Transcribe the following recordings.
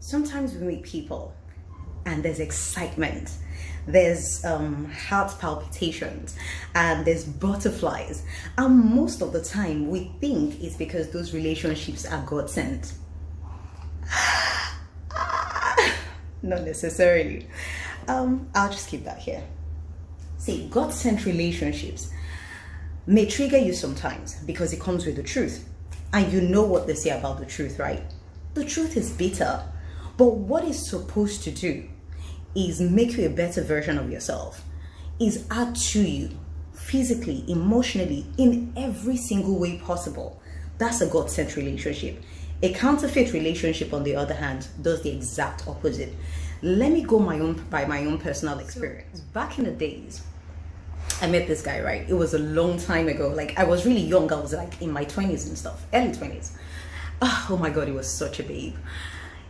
Sometimes we meet people and there's excitement, there's heart palpitations, and there's butterflies, and most of the time we think it's because those relationships are God sent. Not necessarily. I'll just keep that here. See, God sent relationships may trigger you sometimes because it comes with the truth, and you know what they say about the truth, right? The truth is bitter, but what it's supposed to do is make you a better version of yourself, is add to you physically, emotionally, in every single way possible. That's a God-sent relationship. A counterfeit relationship, on the other hand, does the exact opposite. Let me go by my own personal experience. Back in the days, I met this guy, right? It was a long time ago. Like, I was really young. I was like in my 20s and stuff, early 20s. Oh my God, he was such a babe.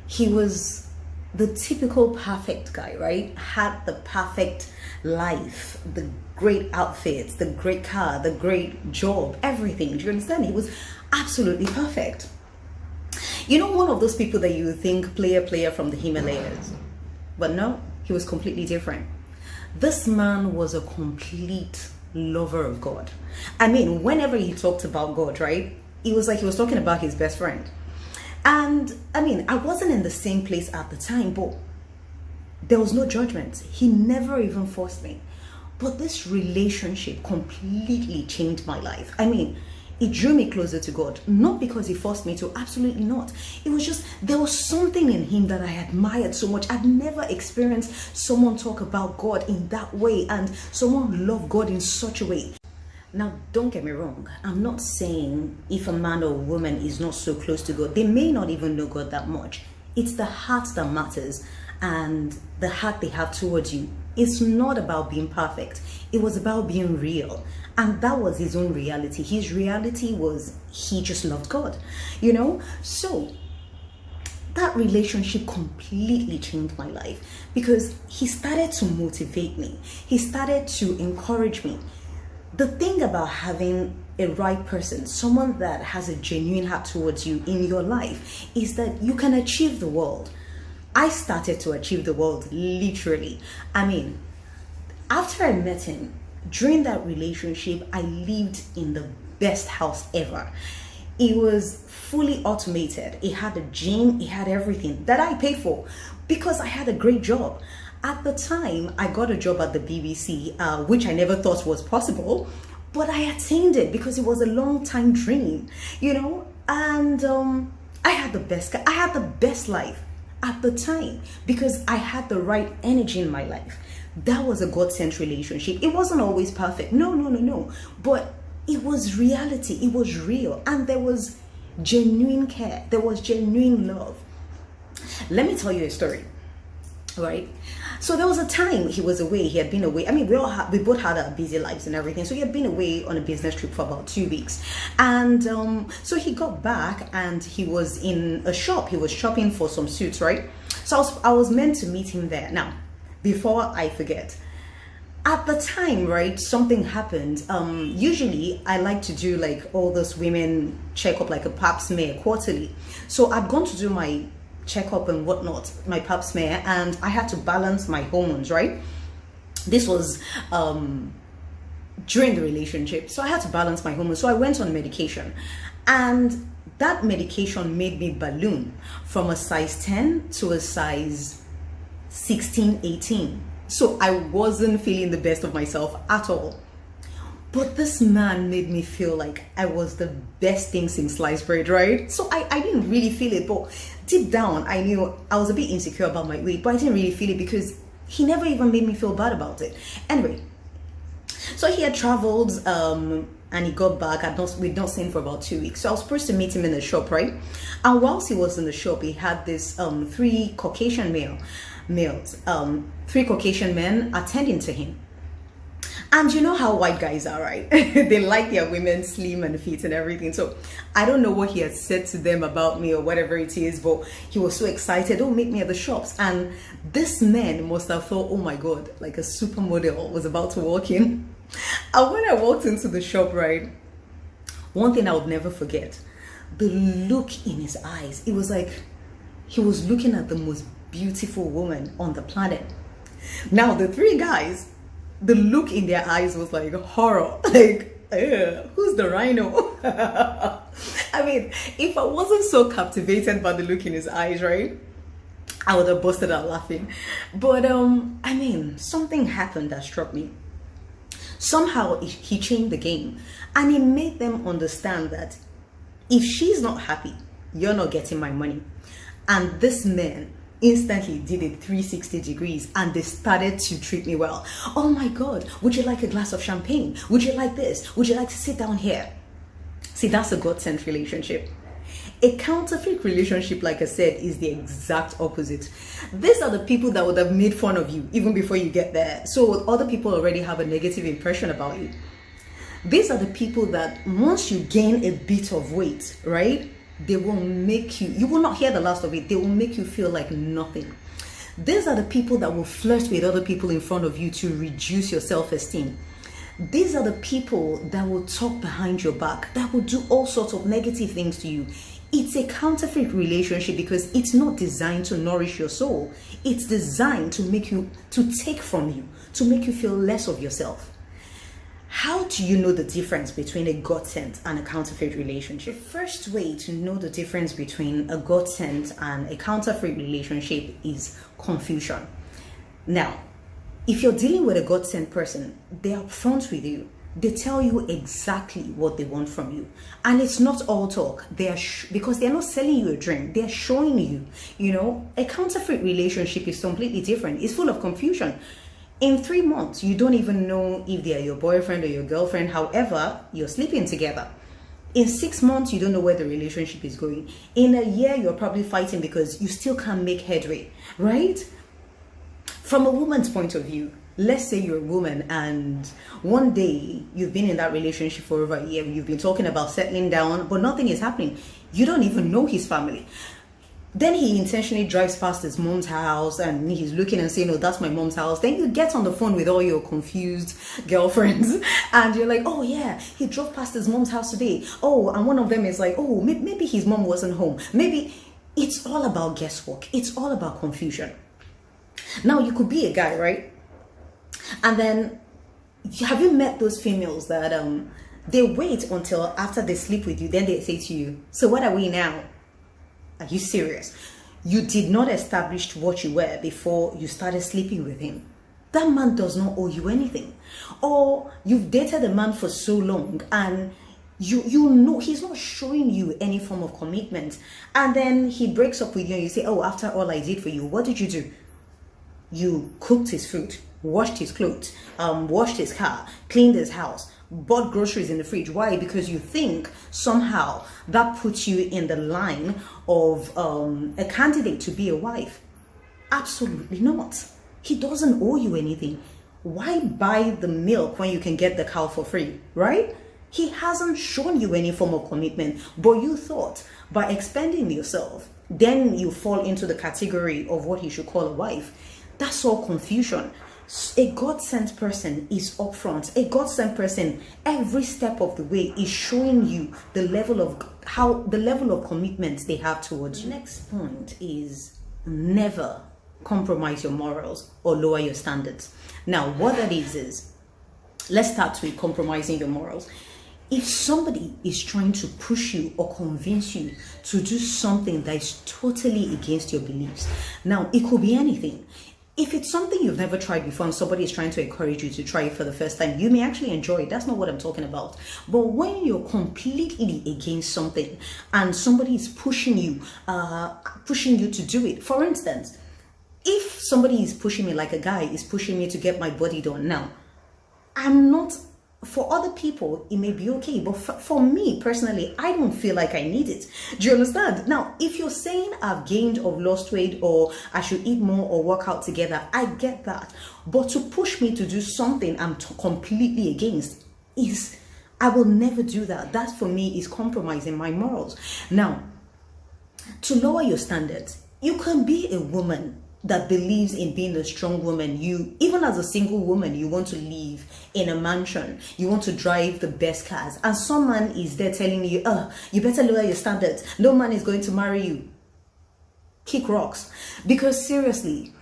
He was the typical perfect guy, right? Had the perfect life, the great outfits, the great car, the great job, everything. Do you understand? He was absolutely perfect. You know, one of those people that you think player from the Himalayas. But no, he was completely different. This man was a complete lover of God. I mean, whenever he talked about God, right, it was like he was talking about his best friend. And I mean, I wasn't in the same place at the time, but there was no judgment. He never even forced me. But this relationship completely changed my life. I mean, it drew me closer to God, not because he forced me to, absolutely not. It was just, there was something in him that I admired so much. I'd never experienced someone talk about God in that way and someone love God in such a way. Now, don't get me wrong. I'm not saying if a man or a woman is not so close to God, they may not even know God that much. It's the heart that matters and the heart they have towards you. It's not about being perfect. It was about being real. And that was his own reality. His reality was he just loved God, you know? So that relationship completely changed my life because he started to motivate me. He started to encourage me. The thing about having a right person, someone that has a genuine heart towards you in your life, is that you can achieve the world. I started to achieve the world, literally. I mean, after I met him, during that relationship, I lived in the best house ever. It was fully automated. It had a gym, it had everything that I paid for because I had a great job. At the time, I got a job at the BBC, which I never thought was possible, but I attained it because it was a long time dream, you know, and I had the best life at the time because I had the right energy in my life. That was a God-sent relationship. It wasn't always perfect. No. But it was reality. It was real. And there was genuine care. There was genuine love. Let me tell you a story, right? So there was a time he was away. He had been away. I mean, we both had our busy lives and everything. So he had been away on a business trip for about 2 weeks. And so he got back and he was in a shop. He was shopping for some suits, right? So I was meant to meet him there. Now, before I forget, at the time, right, something happened. Usually I like to do like all those women checkup, like a pap smear quarterly. So I'd gone to do my checkup and whatnot, my pap smear, and I had to balance my hormones, right? This was during the relationship. So I had to balance my hormones. So I went on medication, and that medication made me balloon from a size 10 to a size 16, 18. So I wasn't feeling the best of myself at all. But this man made me feel like I was the best thing since sliced bread, right? So I didn't really feel it, but deep down I knew I was a bit insecure about my weight, but I didn't really feel it because he never even made me feel bad about it. Anyway, so he had traveled and he got back. We'd not seen for about 2 weeks. So I was supposed to meet him in the shop, right? And whilst he was in the shop, he had this 3 Caucasian three Caucasian men attending to him. And you know how white guys are, right? They like their women slim and fit and everything. So I don't know what he had said to them about me or whatever it is, but he was so excited. Oh, meet me at the shops. And this man must have thought, oh my God, like a supermodel was about to walk in. And when I walked into the shop, right, one thing I would never forget, the look in his eyes. It was like, he was looking at the most beautiful woman on the planet. Now, the three guys, the look in their eyes was like horror. Like, who's the rhino? I mean, if I wasn't so captivated by the look in his eyes, right, I would have busted out laughing. But I mean, something happened that struck me. Somehow he changed the game, and he made them understand that if she's not happy, you're not getting my money. And this man instantly did it 360 degrees, and they started to treat me well. Oh my God, would you like a glass of champagne? Would you like this? Would you like to sit down here? See, that's a Godsent relationship. A counterfeit relationship, like I said, is the exact opposite. These are the people that would have made fun of you even before you get there. So other people already have a negative impression about you. These are the people that once you gain a bit of weight, right, they will make you will not hear the last of it. They will make you feel like nothing. These are the people that will flirt with other people in front of you to reduce your self-esteem. These are the people that will talk behind your back, that will do all sorts of negative things to you. It's a counterfeit relationship because it's not designed to nourish your soul. It's designed to make you, to take from you, to make you feel less of yourself. How do you know the difference between a Godsent and a counterfeit relationship? The first way to know the difference between a Godsent and a counterfeit relationship is confusion. Now, if you're dealing with a Godsent person, they're upfront with you. They tell you exactly what they want from you, and it's not all talk. Because they're not selling you a dream, they're showing you. You know, a counterfeit relationship is completely different. It's full of confusion. In 3 months, you don't even know if they are your boyfriend or your girlfriend. However, you're sleeping together. In 6 months, you don't know where the relationship is going. In a year, you're probably fighting because you still can't make headway, right? From a woman's point of view, let's say you're a woman and one day you've been in that relationship for over a year. You've been talking about settling down, but nothing is happening. You don't even know his family. Then he intentionally drives past his mom's house and he's looking and saying, oh, that's my mom's house. Then you get on the phone with all your confused girlfriends and you're like, oh yeah, he drove past his mom's house today. Oh, and one of them is like, oh, maybe his mom wasn't home. Maybe. It's all about guesswork. It's all about confusion. Now, you could be a guy, right? And then, have you met those females that they wait until after they sleep with you, then they say to you, so what are we now? Are you serious? You did not establish what you were before you started sleeping with him. That man does not owe you anything. Or you've dated a man for so long and you know he's not showing you any form of commitment. And then he breaks up with you and you say, oh, after all I did for you, what did you do? You cooked his food, washed his clothes, washed his car, cleaned his house, bought groceries in the fridge. Why? Because you think somehow that puts you in the line of a candidate to be a wife. Absolutely not. He doesn't owe you anything. Why buy the milk when you can get the cow for free, right? He hasn't shown you any form of commitment, but you thought by expending yourself, then you fall into the category of what he should call a wife. That's all confusion. A God-sent person is upfront. A God-sent person, every step of the way, is showing you the level of commitment they have towards you. The next point is never compromise your morals or lower your standards. Now, what that is let's start with compromising your morals. If somebody is trying to push you or convince you to do something that is totally against your beliefs, now it could be anything. If it's something you've never tried before and somebody is trying to encourage you to try it for the first time, you may actually enjoy it. That's not what I'm talking about. But when you're completely against something and somebody is pushing you to do it, for instance, if somebody is pushing me, like a guy is pushing me to get my body done, now, I'm not, for other people, it may be okay. But for me personally, I don't feel like I need it. Do you understand? Now, if you're saying I've gained or lost weight or I should eat more or work out together, I get that. But to push me to do something I'm completely against I will never do that. That for me is compromising my morals. Now, to lower your standards, you can be a woman that believes in being a strong woman. You, even as a single woman, you want to live in a mansion, you want to drive the best cars, and some man is there telling you, you better lower your standards, no man is going to marry you. kick rocks. Because seriously,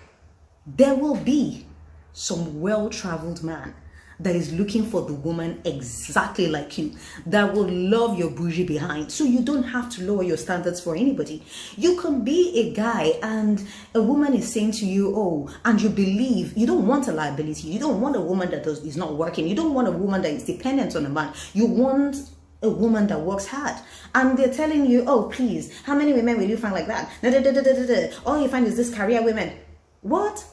there will be some well-traveled man that is looking for the woman exactly like you, that will love your bougie behind. So you don't have to lower your standards for anybody. You can be a guy and a woman is saying to you, oh, and you believe, you don't want a liability. You don't want a woman that is not working. You don't want a woman that is dependent on a man. You want a woman that works hard. And they're telling you, oh, please, how many women will you find like that? Da, da, da, da, da, da. All you find is this career women. What?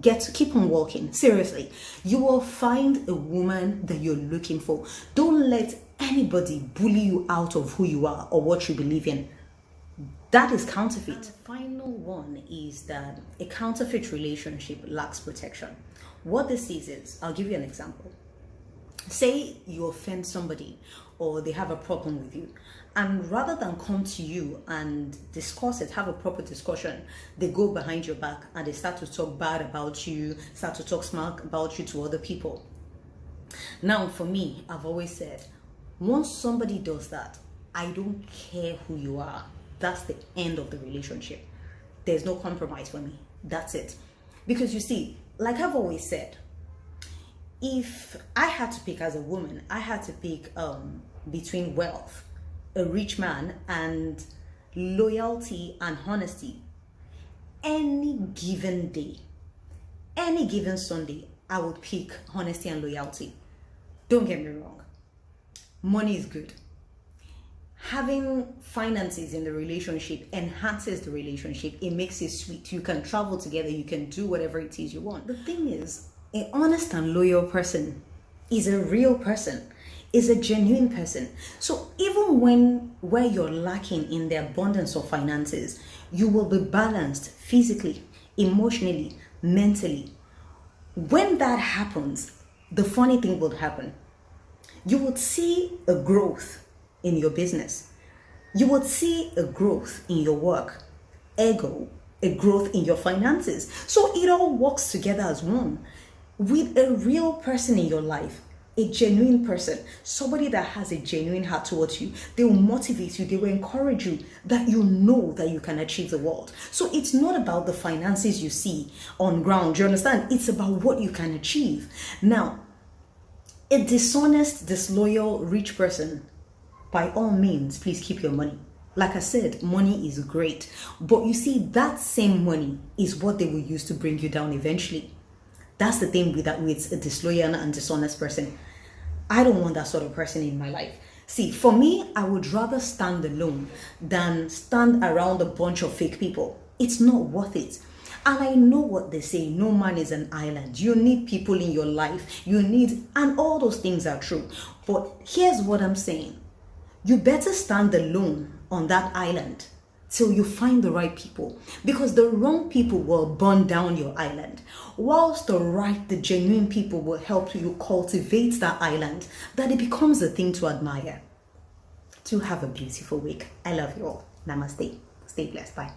Keep on walking. Seriously, you will find a woman that you're looking for. Don't let anybody bully you out of who you are or what you believe in. That is counterfeit. And the final one is that a counterfeit relationship lacks protection. What this is, I'll give you an example. Say you offend somebody or they have a problem with you, and rather than come to you and discuss it, have a proper discussion, they go behind your back and they start to talk bad about you, start to talk smack about you to other people. Now, for me, I've always said, once somebody does that, I don't care who you are. That's the end of the relationship. There's no compromise for me. That's it. Because you see, like I've always said, if I had to pick as a woman, I had to pick between wealth, a rich man, and loyalty and honesty. Any given day, any given Sunday, I would pick honesty and loyalty. Don't get me wrong. Money is good. Having finances in the relationship enhances the relationship. It makes it sweet. You can travel together. You can do whatever it is you want. The thing is, an honest and loyal person is a real person, is a genuine person. So even where you're lacking in the abundance of finances, you will be balanced physically, emotionally, mentally. When that happens, the funny thing will happen. You would see a growth in your business. You would see a growth in your work. Ergo, a growth in your finances. So it all works together as one. With a real person in your life, a genuine person, somebody that has a genuine heart towards you, they will motivate you, they will encourage you, that you know that you can achieve the world. So it's not about the finances you see on ground, you understand? It's about what you can achieve. Now, a dishonest, disloyal, rich person, by all means, please keep your money. Like I said, money is great. But you see, that same money is what they will use to bring you down eventually. That's the thing with a disloyal and dishonest person. I don't want that sort of person in my life. See, for me, I would rather stand alone than stand around a bunch of fake people. It's not worth it. And I know what they say, no man is an island. You need people in your life. And all those things are true. But here's what I'm saying. You better stand alone on that island till you find the right people, because the wrong people will burn down your island, whilst the genuine people will help you cultivate that island, that it becomes a thing to admire. To have a beautiful week. I love you all. Namaste. Stay blessed. Bye.